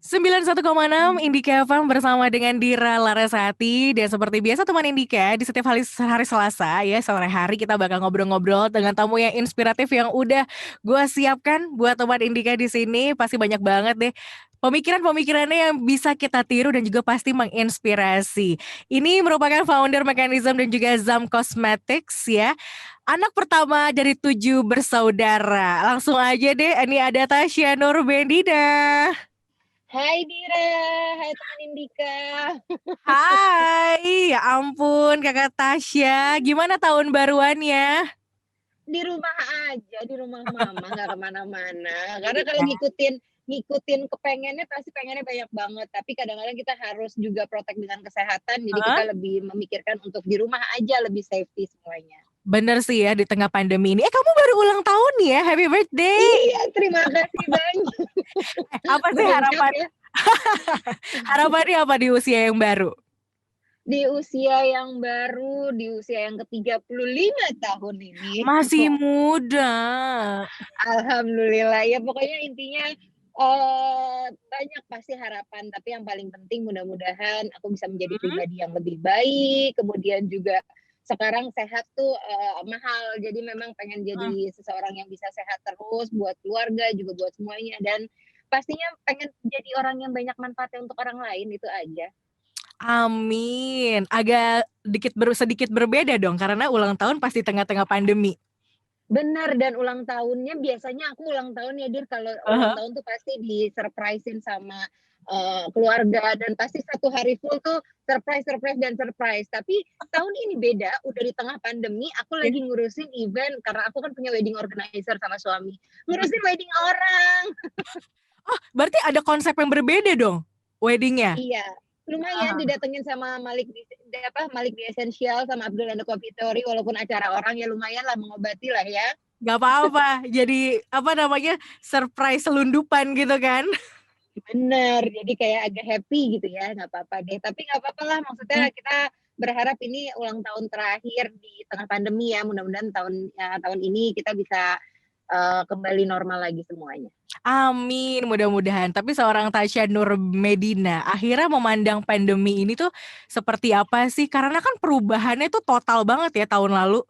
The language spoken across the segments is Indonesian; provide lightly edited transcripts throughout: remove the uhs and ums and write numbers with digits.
91,6 Indika FM bersama dengan Dira Larasati. Dan seperti biasa teman Indika, di setiap hari Selasa ya, sore hari kita bakal ngobrol-ngobrol dengan tamu yang inspiratif yang udah gue siapkan buat teman Indika di sini. Pasti banyak banget deh pemikiran-pemikirannya yang bisa kita tiru dan juga pasti menginspirasi. Ini merupakan founder Mechanism dan juga Zam Cosmetics ya. Anak pertama dari 7 bersaudara. Langsung aja deh, ini ada Tasya Nurbendida. Hai Dira, hai teman Indika. Hai, ya ampun Kakak Tasya, gimana tahun baruannya? Di rumah aja, di rumah mama, nggak kemana-mana. Karena kalau Ya. ngikutin kepengennya pasti pengennya banyak banget. Tapi kadang-kadang kita harus juga protek dengan kesehatan. Jadi Hah? kita lebih memikirkan untuk di rumah aja, lebih safety semuanya. Bener sih ya di tengah pandemi ini. Kamu baru ulang tahun nih ya, happy birthday. Iya, terima kasih banyak. Apa sih Banyak harapan? ya. Harapannya apa di usia yang baru? Di usia yang baru, di usia yang ke-35 tahun ini. Masih muda. Alhamdulillah ya, pokoknya intinya banyak pasti harapan, tapi yang paling penting mudah-mudahan aku bisa menjadi Hmm? pribadi yang lebih baik, kemudian juga sekarang sehat tuh mahal, jadi memang pengen Hmm. jadi seseorang yang bisa sehat terus buat keluarga juga buat semuanya, dan pastinya pengen jadi orang yang banyak manfaatnya untuk orang lain, itu aja. Amin. Agak sedikit berbeda dong karena ulang tahun pasti tengah-tengah pandemi. Benar, dan ulang tahunnya biasanya aku ulang tahun ya Dir, kalau ulang Aha. tahun tuh pasti di-surprise-in sama, keluarga, dan pasti satu hari full tuh surprise surprise dan surprise. Tapi tahun ini beda, udah di tengah pandemi, aku Ya. lagi ngurusin event karena aku kan punya wedding organizer sama suami, ngurusin wedding orang. Oh, berarti ada konsep yang berbeda dong weddingnya. Iya, lumayan Aha. didatengin sama Malik di Essential sama Abdul and the Coffee Theory, walaupun acara orang ya lumayan lah mengobati lah ya. Gak apa-apa, jadi apa namanya surprise selundupan gitu kan? Bener, jadi kayak agak happy gitu ya, nggak apa-apa deh. Tapi nggak apa-apa lah, Hmm. maksudnya kita berharap ini ulang tahun terakhir di tengah pandemi ya. Mudah-mudahan tahun ini kita bisa kembali normal lagi semuanya. Amin, mudah-mudahan. Tapi seorang Tasya Nur Medina akhirnya memandang pandemi ini tuh seperti apa sih? Karena kan perubahannya tuh total banget ya tahun lalu.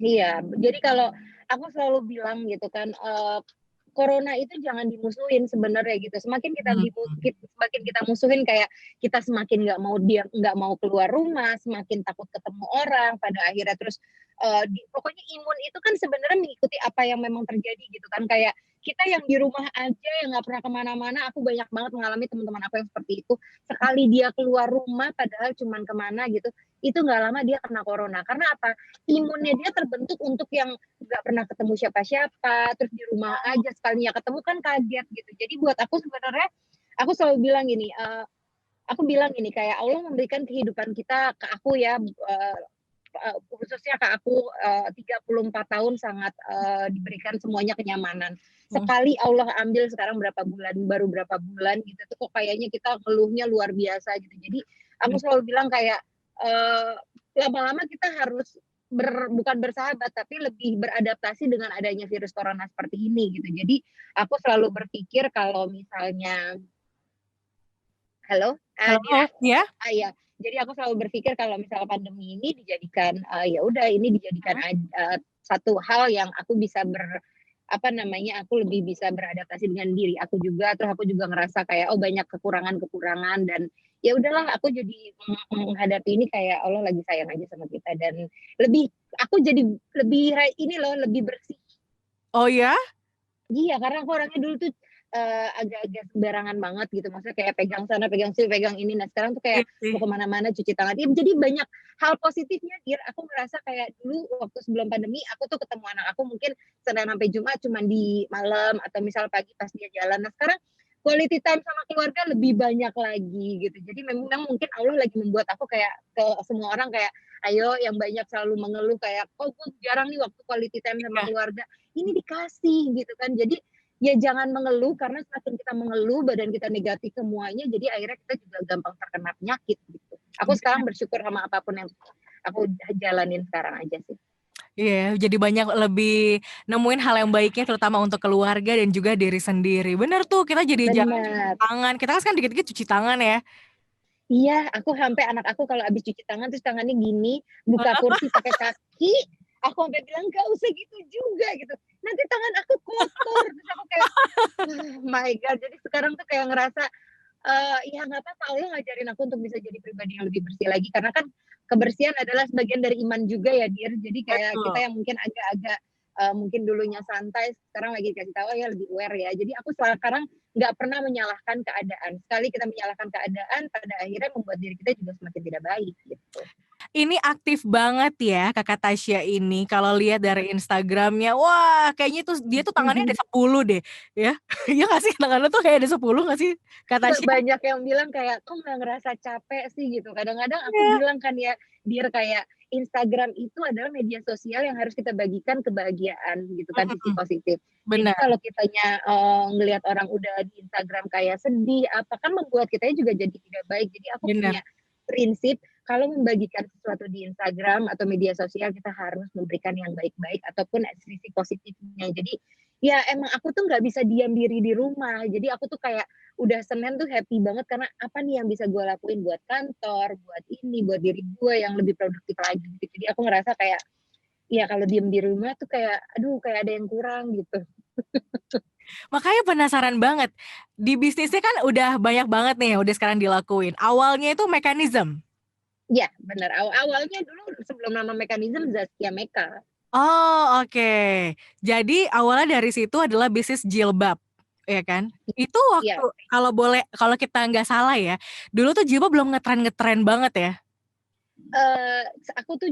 Iya, jadi kalau aku selalu bilang gitu kan, corona itu jangan dimusuhin sebenarnya gitu. Hmm. Semakin kita musuhin, kayak kita semakin nggak mau keluar rumah, semakin takut ketemu orang. Pada akhirnya terus pokoknya imun itu kan sebenarnya mengikuti apa yang memang terjadi gitu kan. Kayak kita yang di rumah aja yang nggak pernah kemana-mana. Aku banyak banget mengalami teman-teman aku yang seperti itu. Sekali dia keluar rumah, padahal cuman kemana gitu, itu nggak lama dia kena corona. Karena apa? Imunnya dia terbentuk untuk yang nggak pernah ketemu siapa-siapa, terus di rumah aja sekalinya ketemu kan kaget gitu. Jadi buat aku sebenarnya, aku selalu bilang gini, aku bilang ini kayak Allah memberikan kehidupan kita ke aku ya, khususnya ke aku 34 tahun sangat diberikan semuanya kenyamanan. Hmm. Sekali Allah ambil sekarang baru berapa bulan gitu tuh kok kayaknya kita keluhnya luar biasa gitu. Jadi aku selalu bilang kayak lama-lama kita harus bukan bersahabat tapi lebih beradaptasi dengan adanya virus corona seperti ini gitu. Jadi aku selalu berpikir kalau misalnya halo, Dira, Halo, ya? ya. Jadi aku selalu berpikir kalau misalnya pandemi ini dijadikan ya udah ini dijadikan Hmm. satu hal yang aku bisa apa namanya, aku lebih bisa beradaptasi dengan diri aku juga, terus aku juga ngerasa kayak oh banyak kekurangan-kekurangan, dan ya udahlah aku jadi menghadapi ini kayak Allah lagi sayang aja sama kita, dan lebih aku jadi lebih ini loh, lebih bersih. Oh ya? Iya, karena aku orangnya dulu tuh agak-agak sembarangan banget gitu, maksudnya kayak pegang sana, pegang sini, pegang ini. Nah sekarang tuh kayak Iya sih. mau kemana-mana cuci tangan. Ya, jadi banyak hal positifnya, Dir. Aku merasa kayak dulu waktu sebelum pandemi, aku tuh ketemu anak aku mungkin Senin sampai Jumat cuma di malam atau misal pagi pas dia jalan. Nah sekarang quality time sama keluarga lebih banyak lagi gitu. Jadi memang mungkin Allah lagi membuat aku kayak ke semua orang kayak, ayo yang banyak selalu mengeluh kayak, kok gue jarang nih waktu quality time sama Iya. keluarga. Ini dikasih gitu kan. Jadi ya jangan mengeluh, karena semakin kita mengeluh badan kita negatif semuanya, jadi akhirnya kita juga gampang terkena penyakit gitu. Aku sekarang bersyukur sama apapun yang aku jalanin sekarang aja sih. Iya, jadi banyak lebih nemuin hal yang baiknya terutama untuk keluarga dan juga diri sendiri. Bener tuh, kita jadi jarang cuci Benar. tangan. Kita kan dikit-dikit cuci tangan ya. Iya, aku sampai anak aku kalau habis cuci tangan terus tangannya gini, buka kursi pakai kaki, aku sampai bilang nggak usah gitu juga gitu. Nanti tangan aku kotor. Terus aku kayak, oh my God. Jadi sekarang tuh kayak ngerasa, ya nggak apa-apa, Allah ngajarin aku untuk bisa jadi pribadi yang lebih bersih lagi. Karena kan kebersihan adalah sebagian dari iman juga ya, Dir. Jadi kayak kita Betul. yang mungkin agak-agak mungkin dulunya santai, sekarang lagi dikasih tahu ya lebih aware ya. Jadi aku sekarang nggak pernah menyalahkan keadaan. Sekali kita menyalahkan keadaan, pada akhirnya membuat diri kita juga semakin tidak baik gitu. Ini aktif banget ya Kakak Tasya ini. Kalau lihat dari Instagramnya, wah kayaknya tuh dia tuh tangannya ada 10 deh. Ya, iya gak sih? Tangannya tuh kayak ada 10 gak sih Kak Tasya? Banyak yang bilang kayak, "Kok nggak ngerasa capek sih?" Gitu. Kadang-kadang aku Iya. bilang kan ya, Dir, kayak Instagram itu adalah media sosial yang harus kita bagikan kebahagiaan gitu kan, sisi Mm-mm. positif. Jadi Benar, kalau kitanya, ngelihat orang udah di Instagram kayak sedih, apa, kan membuat kitanya juga jadi tidak baik. Jadi aku benar. punya prinsip, kalau membagikan sesuatu di Instagram atau media sosial, kita harus memberikan yang baik-baik ataupun sisi positifnya. Jadi, ya emang aku tuh nggak bisa diam diri di rumah. Jadi aku tuh kayak udah Senin tuh happy banget karena apa nih yang bisa gue lakuin buat kantor, buat ini, buat diri gue yang lebih produktif lagi gitu. Jadi aku ngerasa kayak, ya kalau diem di rumah tuh kayak, aduh kayak ada yang kurang gitu. Makanya penasaran banget. Di bisnisnya kan udah banyak banget nih yang udah sekarang dilakuin. Awalnya itu mekanism. Ya benar, awalnya dulu sebelum nama mekanisme Zaskia Meka. Oh, oke. Jadi awalnya dari situ adalah bisnis jilbab, ya kan? Itu Iya, waktu kalau kita nggak salah ya, dulu tuh jilbab belum ngetren-ngetren banget ya. aku tuh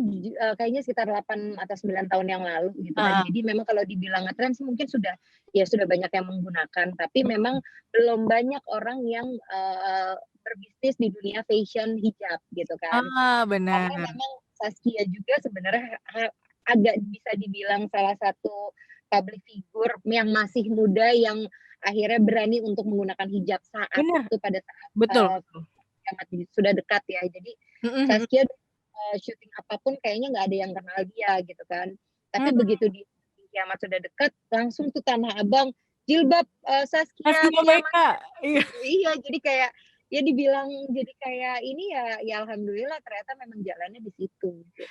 kayaknya sekitar 8 atau 9 tahun yang lalu gitu kan. Heeh. Jadi memang kalau dibilang ngetren sih mungkin sudah banyak yang menggunakan, tapi memang belum banyak orang yang berbisnis di dunia fashion hijab gitu kan. Ah, Karena benar. memang Saskia juga sebenarnya agak bisa dibilang salah satu public figure yang masih muda yang akhirnya berani untuk menggunakan hijab saat Benar, itu pada saat betul, betul. kiamat sudah dekat ya. Jadi Mhm, mhm. Saskia syuting apapun kayaknya nggak ada yang kenal dia gitu kan. Tapi Hmm, begitu di kiamat sudah dekat, langsung tuh Tanah Abang jilbab Saskia Saskia kiamat. Meka. Iya. Iya, jadi kayak ya dibilang jadi kayak ini ya, ya alhamdulillah ternyata memang jalannya di situ. Gitu.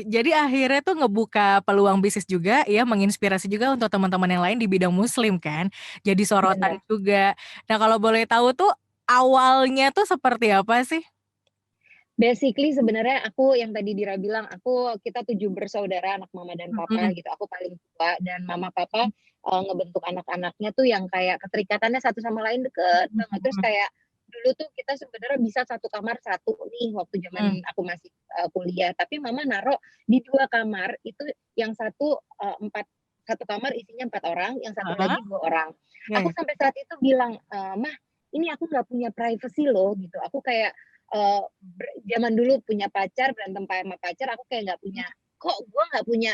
Jadi akhirnya tuh ngebuka peluang bisnis juga ya, menginspirasi juga untuk teman-teman yang lain di bidang muslim kan. Jadi sorotan Benar. juga. Nah, kalau boleh tahu tuh awalnya tuh seperti apa sih? Basically sebenarnya aku yang tadi Dira bilang, kita 7 bersaudara anak mama dan papa Mhm. gitu. Aku paling tua dan mama papa ngebentuk anak-anaknya tuh yang kayak keterikatannya satu sama lain deket Mhm, banget. Terus mhm. kayak dulu tuh kita sebenarnya bisa satu kamar satu nih waktu zaman Mhm. aku masih kuliah. Tapi mama naruh di 2 kamar itu yang satu satu kamar isinya 4 orang, yang satu Heeh, lagi 2 orang. Aku oke. sampai saat itu bilang, "Mah, ini aku nggak punya privacy loh," gitu. Aku kayak zaman dulu punya pacar, berantem sama pacar, aku kayak nggak punya, kok gue nggak punya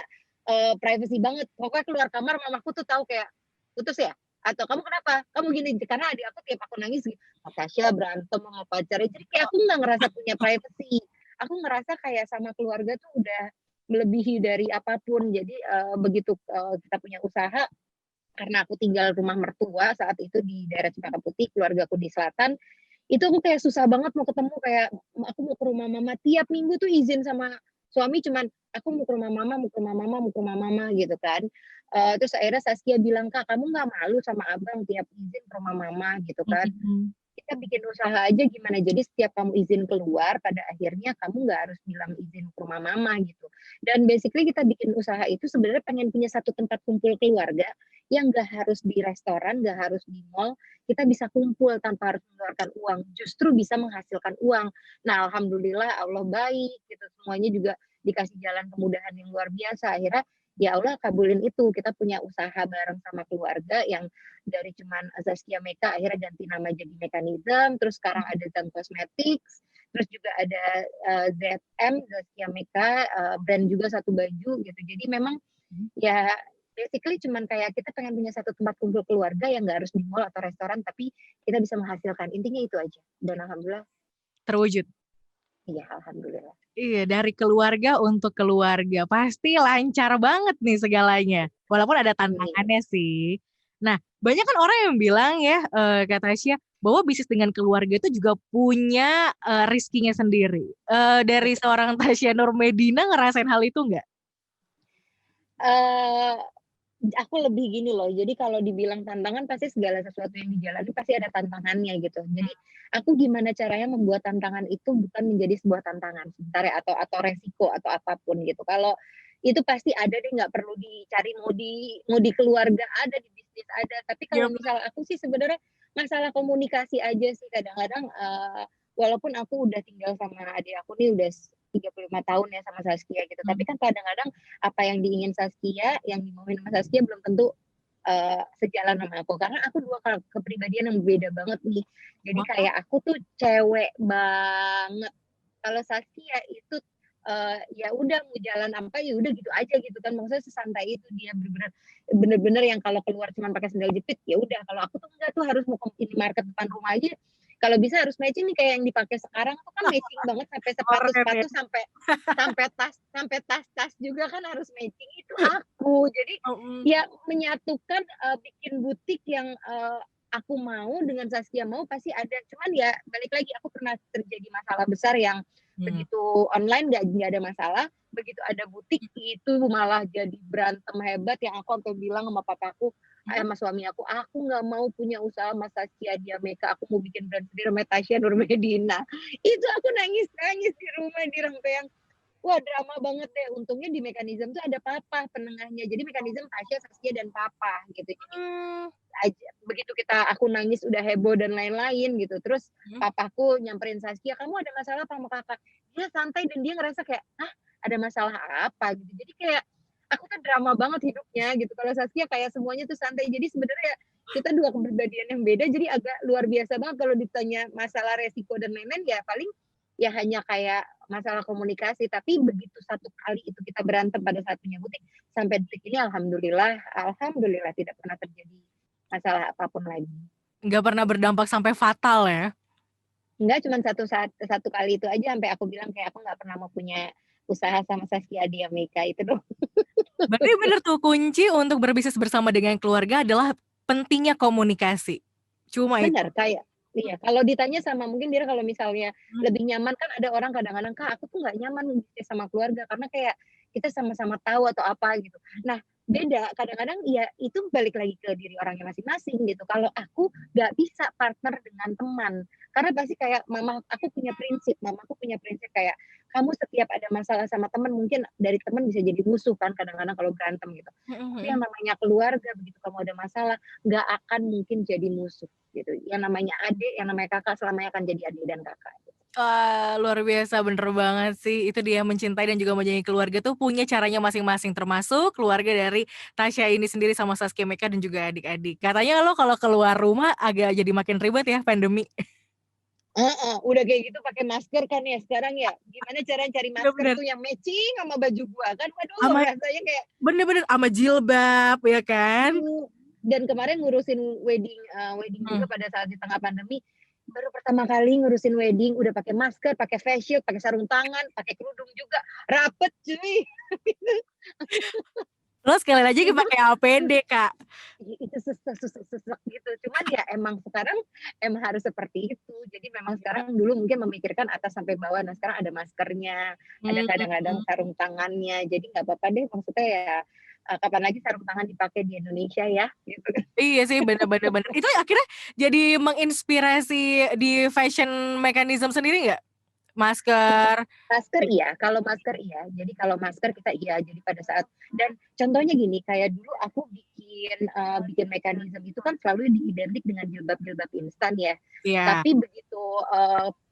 privacy banget. Pokoknya keluar kamar mamaku tuh tahu kayak, putus ya? Atau kamu kenapa? Kamu gini, karena adik aku tiap aku nangis, Natasha berantem sama pacarnya. Jadi kayak aku nggak ngerasa punya privacy. Aku ngerasa kayak sama keluarga tuh udah melebihi dari apapun. Jadi begitu kita punya usaha, karena aku tinggal rumah mertua saat itu di daerah Cempaka Putih, keluarga aku di selatan, itu aku kayak susah banget mau ketemu, kayak aku mau ke rumah mama tiap minggu tuh izin sama suami cuman aku mau ke rumah mama, mau ke rumah mama, mau ke rumah mama gitu kan. Terus akhirnya Saskia bilang, "Kak, kamu nggak malu sama abang tiap izin ke rumah mama?" gitu kan. Mhm. Kita bikin usaha aja gimana, jadi setiap kamu izin keluar, pada akhirnya kamu nggak harus bilang izin ke rumah mama gitu. Dan basically kita bikin usaha itu sebenarnya pengen punya satu tempat kumpul keluarga yang nggak harus di restoran, nggak harus di mall, kita bisa kumpul tanpa harus mengeluarkan uang, justru bisa menghasilkan uang. Nah, alhamdulillah Allah baik gitu, semuanya juga dikasih jalan kemudahan yang luar biasa. Akhirnya ya Allah kabulin itu, kita punya usaha bareng sama keluarga yang dari cuman Zaskia Meka akhirnya ganti nama jadi Mekanism, terus sekarang ada Zam Cosmetics, terus juga ada ZM Zaskia Meka, brand juga satu baju gitu. Jadi memang ya basically cuman kayak kita pengen punya satu tempat kumpul keluarga yang nggak harus di mall atau restoran, tapi kita bisa menghasilkan, intinya itu aja. Dan alhamdulillah Terwujud. Iya, alhamdulillah. Iya, dari keluarga untuk keluarga. Pasti lancar banget nih segalanya. Walaupun ada Amin. tantangannya sih. Nah, banyak kan orang yang bilang ya, Kak Tasya, bahwa bisnis dengan keluarga itu juga punya rizkinya sendiri. Dari Betul. seorang Tasya Nur Medina ngerasain hal itu nggak? Eee, aku lebih gini loh, jadi kalau dibilang tantangan pasti segala sesuatu yang dijalani pasti ada tantangannya gitu. Jadi aku gimana caranya membuat tantangan itu bukan menjadi sebuah tantangan sebentar ya, atau resiko atau apapun gitu. Kalau itu pasti ada deh, nggak perlu dicari, mau di keluarga ada, di bisnis ada. Tapi kalau Iya, misal aku sih sebenarnya masalah komunikasi aja sih kadang-kadang, walaupun aku udah tinggal sama adik aku nih udah 35 tahun ya sama Saskia gitu, tapi kan kadang-kadang apa yang diingin Saskia, yang dimauin sama Saskia belum tentu sejalan sama aku. Karena aku dua kepribadian yang beda banget nih. Jadi kayak aku tuh cewek banget. Kalau Saskia itu ya udah mau jalan apa ya udah gitu aja gitu kan. Maksudnya sesantai itu dia bener-bener yang kalau keluar cuma pakai sandal jepit ya udah. Kalau aku tuh enggak tuh harus mau ke minimarket depan rumah aja. Kalau bisa harus matching nih kayak yang dipakai sekarang tuh kan matching banget sampai keren ya. sepatu-sepatu sampai sampai tas juga kan harus matching itu aku. Jadi Mm, ya menyatukan bikin butik yang aku mau dengan Saskia mau pasti ada. Cuman ya balik lagi aku pernah terjadi masalah besar yang mm. begitu online nggak ada masalah, begitu ada butik itu malah jadi berantem hebat yang aku sampai bilang sama papaku, sama suami aku nggak mau punya usaha Mas Saskia Diameka, aku mau bikin brand sendiri sama Tasya Nur Medina. Itu aku nangis-nangis di rumah di Rempeyang. Wah drama banget deh. Untungnya di mekanisme tuh ada papa penengahnya. Jadi mekanisme Tasya, Saskia dan papa gitu. Jadi Hmm. aja begitu aku nangis udah heboh dan lain-lain gitu. Terus Hmm. papaku nyamperin Saskia, kamu ada masalah apa sama kakak? Dia santai dan dia ngerasa kayak, ah ada masalah apa gitu. Jadi kayak aku tuh drama banget hidupnya gitu. Kalau Saskia kayak semuanya tuh santai. Jadi sebenarnya kita dua kepribadian yang beda. Jadi agak luar biasa banget kalau ditanya masalah resiko dan lain-lain ya paling ya hanya kayak masalah komunikasi. Tapi begitu satu kali itu kita berantem pada saat punya butik sampai detik ini alhamdulillah tidak pernah terjadi masalah apapun lagi. Nggak pernah berdampak sampai fatal ya. Enggak cuma satu kali itu aja sampai aku bilang kayak aku nggak pernah mau punya usaha sama Saskia Diameka itu dong. Berarti bener tuh kunci untuk berbisnis bersama dengan keluarga adalah pentingnya komunikasi. Cuma itu. Benar kayak iya kalau ditanya sama mungkin dia kalau misalnya lebih nyaman kan ada orang kadang-kadang kak aku tuh nggak nyaman sama keluarga karena kayak kita sama-sama tahu atau apa gitu. Nah beda kadang-kadang ya itu balik lagi ke diri orangnya masing-masing gitu. Kalau aku nggak bisa partner dengan teman karena pasti kayak mama aku punya prinsip kayak kamu setiap ada masalah sama teman mungkin dari teman bisa jadi musuh kan kadang-kadang kalau berantem gitu. Tapi yang namanya keluarga begitu kamu ada masalah nggak akan mungkin jadi musuh gitu. Yang namanya adik, yang namanya kakak selamanya akan jadi adik dan kakak. Wah, luar biasa, bener banget sih. Itu dia mencintai dan juga menyayangi keluarga tuh punya caranya masing-masing. Termasuk keluarga dari Tasya ini sendiri sama Saskia Meka dan juga adik-adik. Katanya lo kalau keluar rumah agak jadi makin ribet ya pandemi. Udah kayak gitu pakai masker kan ya sekarang ya. Gimana cara cari masker Bener-bener. tuh yang matching sama baju gua kan? Waduh, Sama rasanya kayak bener-bener sama jilbab ya kan? dan kemarin ngurusin wedding Hmm. juga pada saat di tengah pandemi. Baru pertama kali ngurusin wedding udah pakai masker, pakai face shield, pakai sarung tangan, pakai kerudung juga. Rapet cuy. Lo sekali lagi Itu pakai APD, Kak. itu sesek gitu. Cuman ya emang sekarang emang harus seperti itu. Jadi memang sekarang dulu mungkin memikirkan atas sampai bawah. Nah sekarang ada maskernya, ada kadang-kadang Hmm. sarung tangannya. Jadi nggak apa-apa deh. Maksudnya ya kapan lagi sarung tangan dipakai di Indonesia ya? Gitu. Iya sih, bener-bener bener. Itu akhirnya jadi menginspirasi di fashion mechanism sendiri nggak? Masker. Masker iya, kalau masker iya. Jadi kalau masker kita iya. Jadi pada saat dan contohnya gini, kayak dulu aku bikin mekanisme itu kan selalu diidentik dengan jilbab-jilbab instan ya. Iya. Tapi begitu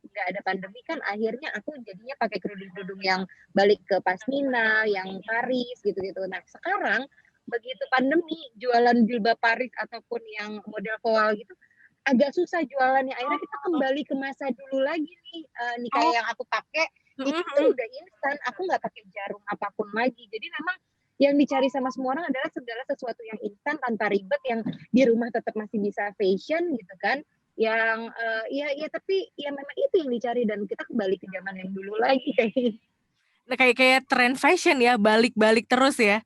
nggak ada pandemi kan akhirnya aku jadinya pakai kerudung-kerudung yang balik ke pasmina, yang Paris gitu-gitu. Nah sekarang begitu pandemi jualan jilbab Paris ataupun yang model koal gitu agak susah jualannya. Akhirnya kita kembali ke masa dulu lagi nih. Nih kayak Oh. yang aku pakai itu tuh Mm-mm. udah instan. Aku nggak pakai jarum apapun lagi. Jadi memang yang dicari sama semua orang adalah segala sesuatu yang instan tanpa ribet yang di rumah tetap masih bisa fashion gitu kan. yang ya tapi ya memang itu yang dicari dan kita kembali ke zaman yang dulu lagi kayak gitu. Nah, kayak tren fashion ya, balik-balik terus ya.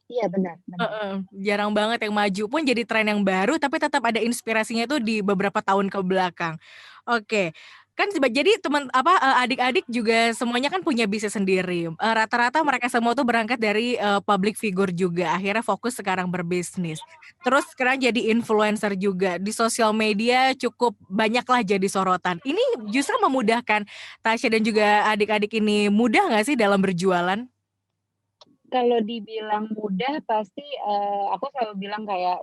Iya benar benar. Heeh, jarang banget yang maju pun jadi tren yang baru, tapi tetap ada inspirasinya itu di beberapa tahun ke belakang. Oke, kan jadi teman apa, adik-adik juga semuanya kan punya bisnis sendiri, rata-rata mereka semua tuh berangkat dari, public figure juga, akhirnya fokus sekarang berbisnis. Terus sekarang jadi influencer juga, di sosial media cukup banyaklah jadi sorotan. Ini justru memudahkan Tasya dan juga adik-adik ini, mudah nggak sih dalam berjualan? Kalau dibilang mudah pasti aku selalu bilang kayak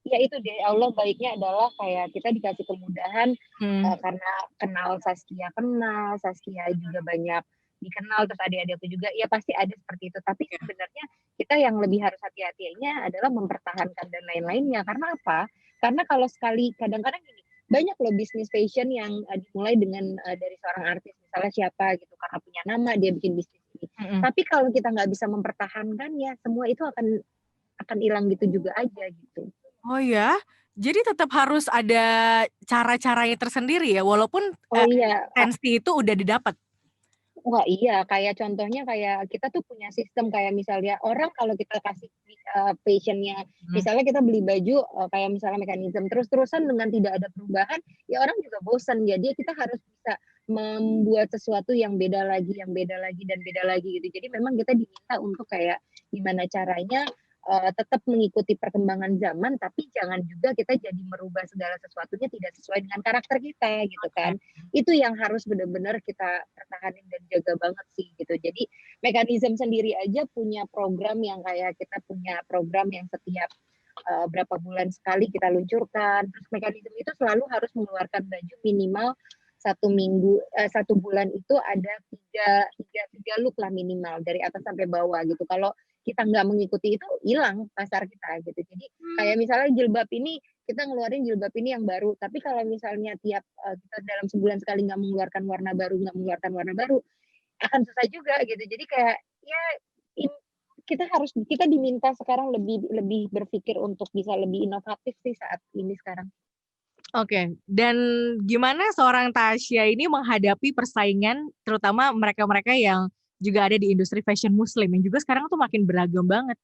ya itu deh Allah baiknya adalah kayak kita dikasih kemudahan Hmm. karena kenal Saskia juga banyak dikenal terus adik-adikku juga ya pasti ada seperti itu tapi sebenarnya kita yang lebih harus hati-hatinya adalah mempertahankan dan lain-lainnya karena apa? Karena kalau sekali kadang-kadang gini banyak loh bisnis fashion yang dimulai dengan dari seorang artis misalnya siapa gitu karena punya nama dia bikin bisnis ini Mhm. tapi kalau kita nggak bisa mempertahankan ya semua itu akan hilang gitu juga aja gitu. Oh ya? Jadi tetap harus ada cara-caranya tersendiri ya, walaupun, Oh iya, esensi itu udah didapat? wah iya, kayak contohnya kayak kita tuh punya sistem kayak misalnya orang kalau kita kasih, passion-nya Mhm. misalnya kita beli baju, kayak misalnya mekanisme terus-terusan dengan tidak ada perubahan, ya orang juga bosan. Jadi kita harus bisa membuat sesuatu yang beda lagi dan beda lagi gitu. Jadi memang kita diminta untuk kayak gimana caranya, tetap mengikuti perkembangan zaman, tapi jangan juga kita jadi merubah segala sesuatunya tidak sesuai dengan karakter kita gitu kan. Oke. Itu yang harus benar-benar kita pertahanin dan jaga banget sih gitu. Jadi mekanisme sendiri aja punya program yang kayak kita punya program yang setiap berapa bulan sekali kita luncurkan. Terus mekanisme itu selalu harus mengeluarkan baju minimal 1 minggu, 1 bulan itu ada tiga look lah minimal dari atas sampai bawah gitu. Kalau kita nggak mengikuti itu hilang pasar kita gitu. Jadi Mmm. kayak misalnya jilbab ini kita ngeluarin jilbab ini yang baru. Tapi kalau misalnya tiap kita dalam sebulan sekali nggak mengeluarkan warna baru, akan susah juga gitu. Jadi kayak ya kita diminta sekarang lebih lebih berpikir untuk bisa lebih inovatif sih saat ini sekarang. Oke, dan gimana seorang Tasya ini menghadapi persaingan terutama mereka-mereka yang juga ada di industri fashion muslim yang juga sekarang tuh makin beragam banget?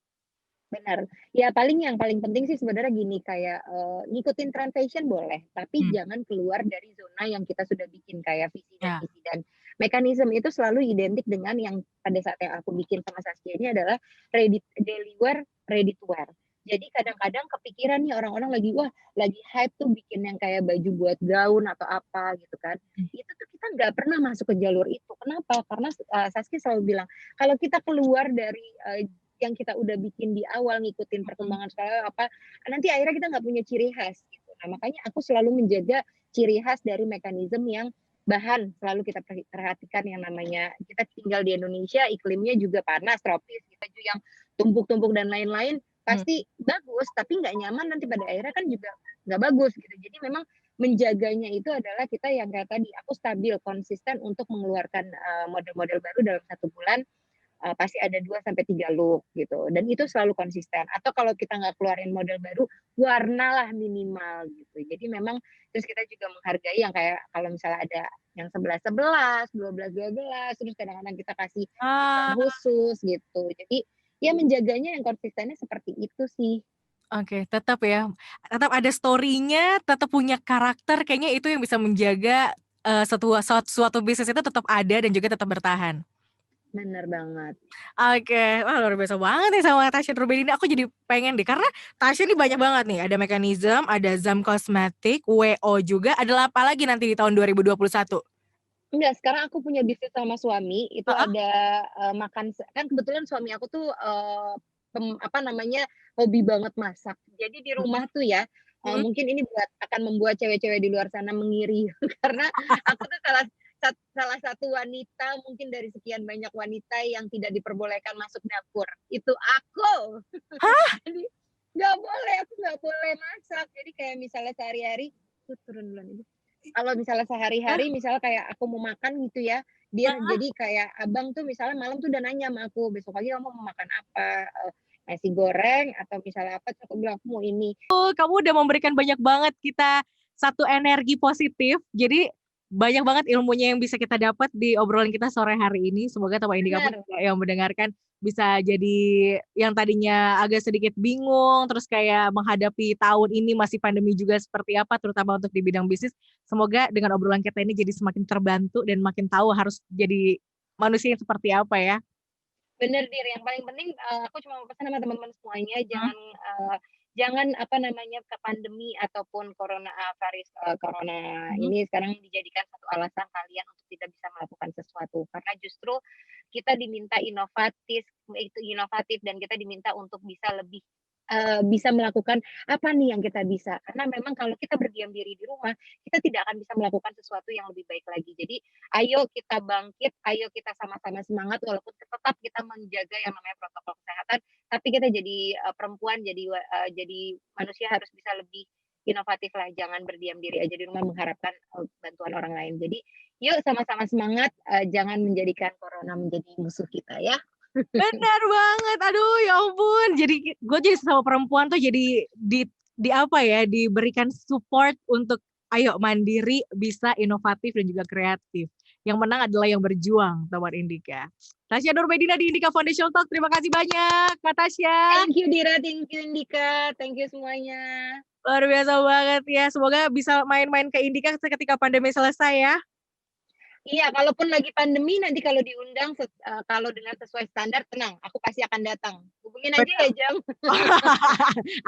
Benar. Ya paling yang paling penting sih sebenarnya gini, kayak, ngikutin tren fashion boleh, tapi Mmm. jangan keluar dari zona yang kita sudah bikin, kayak visi dan Ya. misi. Dan mekanisme itu selalu identik dengan yang pada saat yang aku bikin sama Saskia ini adalah daily wear, ready to wear. Jadi kadang-kadang kepikiran nih orang-orang lagi, wah lagi hype tuh bikin yang kayak baju buat gaun atau apa gitu kan. Mhm. Itu tuh kita nggak pernah masuk ke jalur itu. Kenapa? Karena, Saskia selalu bilang, kalau kita keluar dari, yang kita udah bikin di awal ngikutin Mhm. perkembangan sekarang apa nanti akhirnya kita nggak punya ciri khas gitu. Nah makanya aku selalu menjaga ciri khas dari mekanisme yang bahan selalu kita perhatikan yang namanya kita tinggal di Indonesia iklimnya juga panas tropis baju yang tumpuk-tumpuk dan lain-lain Mmm. pasti bagus tapi nggak nyaman nanti pada akhirnya kan juga nggak bagus gitu jadi memang menjaganya itu adalah kita yang kayak tadi aku stabil konsisten untuk mengeluarkan model-model baru dalam 1 bulan pasti ada 2 sampai 3 look gitu dan itu selalu konsisten atau kalau kita nggak keluarin model baru, warnalah minimal gitu. Jadi memang terus kita juga menghargai yang kayak kalau misalnya ada yang 11-11, 12-12, terus kadang-kadang kita kasih diskon Ah, khusus gitu. Jadi ya menjaganya yang konsistennya seperti itu sih. oke, tetap ya, tetap ada story-nya, tetap punya karakter, kayaknya itu yang bisa menjaga, suatu bisnis itu tetap ada dan juga tetap bertahan. Bener banget. Oke, wah luar biasa banget nih sama Tasya Trubedi ini, aku jadi pengen deh, karena Tasya ini banyak banget nih, ada Mekanism, ada Zam Cosmetic, WO juga, ada apa lagi nanti di tahun 2021? Enggak, sekarang aku punya bisnis sama suami, itu Heeh. ada, makan kan kebetulan suami aku tuh, apa namanya, hobi banget masak. Jadi di Mhm. rumah tuh ya, Mhm. mungkin ini akan membuat cewek-cewek di luar sana mengiri, karena aku tuh salah satu wanita mungkin dari sekian banyak wanita yang tidak diperbolehkan masuk dapur, itu aku. Hah? Jadi aku nggak boleh masak. Jadi kayak misalnya sehari-hari tuh turun duluan Ibu. Kalau misalnya Hah? sehari-hari misalnya kayak aku mau makan gitu ya, dia Heeh. jadi kayak abang tuh misalnya malam tuh udah nanya sama aku, "Besok pagi kamu mau makan apa?" Nasi goreng atau misalnya apa, terus aku bilang, "Aku mau ini." Kamu udah memberikan banyak banget kita satu energi positif. Jadi banyak banget ilmunya yang bisa kita dapat di obrolan kita sore hari ini. Semoga teman Indika pun Benar. juga yang mendengarkan bisa jadi yang tadinya agak sedikit bingung, terus kayak menghadapi tahun ini masih pandemi juga seperti apa, terutama untuk di bidang bisnis. Semoga dengan obrolan kita ini jadi semakin terbantu dan makin tahu harus jadi manusia yang seperti apa ya. Bener Dir, yang paling penting aku cuma mau pesan sama teman-teman semuanya Hmm. jangan apa namanya ke pandemi ataupun corona Hmm. ini sekarang dijadikan satu alasan kalian untuk tidak bisa melakukan sesuatu karena justru kita diminta inovatif dan kita diminta untuk bisa lebih bisa melakukan apa nih yang kita bisa karena memang kalau kita berdiam diri di rumah kita tidak akan bisa melakukan sesuatu yang lebih baik lagi jadi ayo kita bangkit, ayo kita sama-sama semangat walaupun tetap kita menjaga yang namanya protokol kesehatan, tapi kita jadi perempuan, jadi manusia harus bisa lebih inovatif lah, jangan berdiam diri aja di rumah mengharapkan bantuan orang lain. Jadi yuk sama-sama semangat, jangan menjadikan corona menjadi musuh kita ya. Benar banget. Aduh, ya ampun. Jadi gue jadi sama perempuan tuh jadi di apa ya, diberikan support untuk ayo mandiri, bisa inovatif dan juga kreatif. Yang menang adalah yang berjuang, teman Indika. Tasya Nur Medina di Indika Foundation Talk. Terima kasih banyak, Kak Tasya. Thank you Dira, thank you Indika, thank you semuanya. Luar biasa banget ya. Semoga bisa main-main ke Indika ketika pandemi selesai ya. Iya, kalaupun lagi pandemi nanti kalau diundang kalau dengan sesuai standar tenang, aku pasti akan datang. Hubungin aja Benar. ya Jam.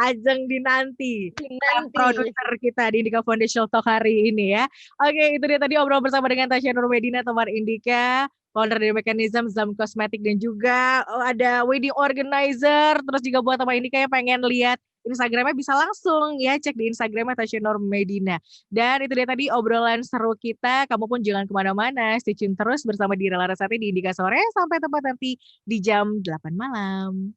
Ajeng dinanti. Nanti. Produser kita di Indika Foundation Talk hari ini ya. Oke, itu dia tadi obrolan bersama dengan Tasya Nur Medina, teman Indika, founder dari Mechanism, Zam Cosmetic, dan juga ada wedding organizer. Terus juga buat teman Indika yang pengen lihat Instagramnya bisa langsung ya cek di Instagramnya Tasya Nur Medina. Dan itu dia tadi obrolan seru kita. Kamu pun jangan kemana-mana. Stay tune terus bersama Dira Larasati di Indika Sore sampai tepat nanti di jam 8 malam.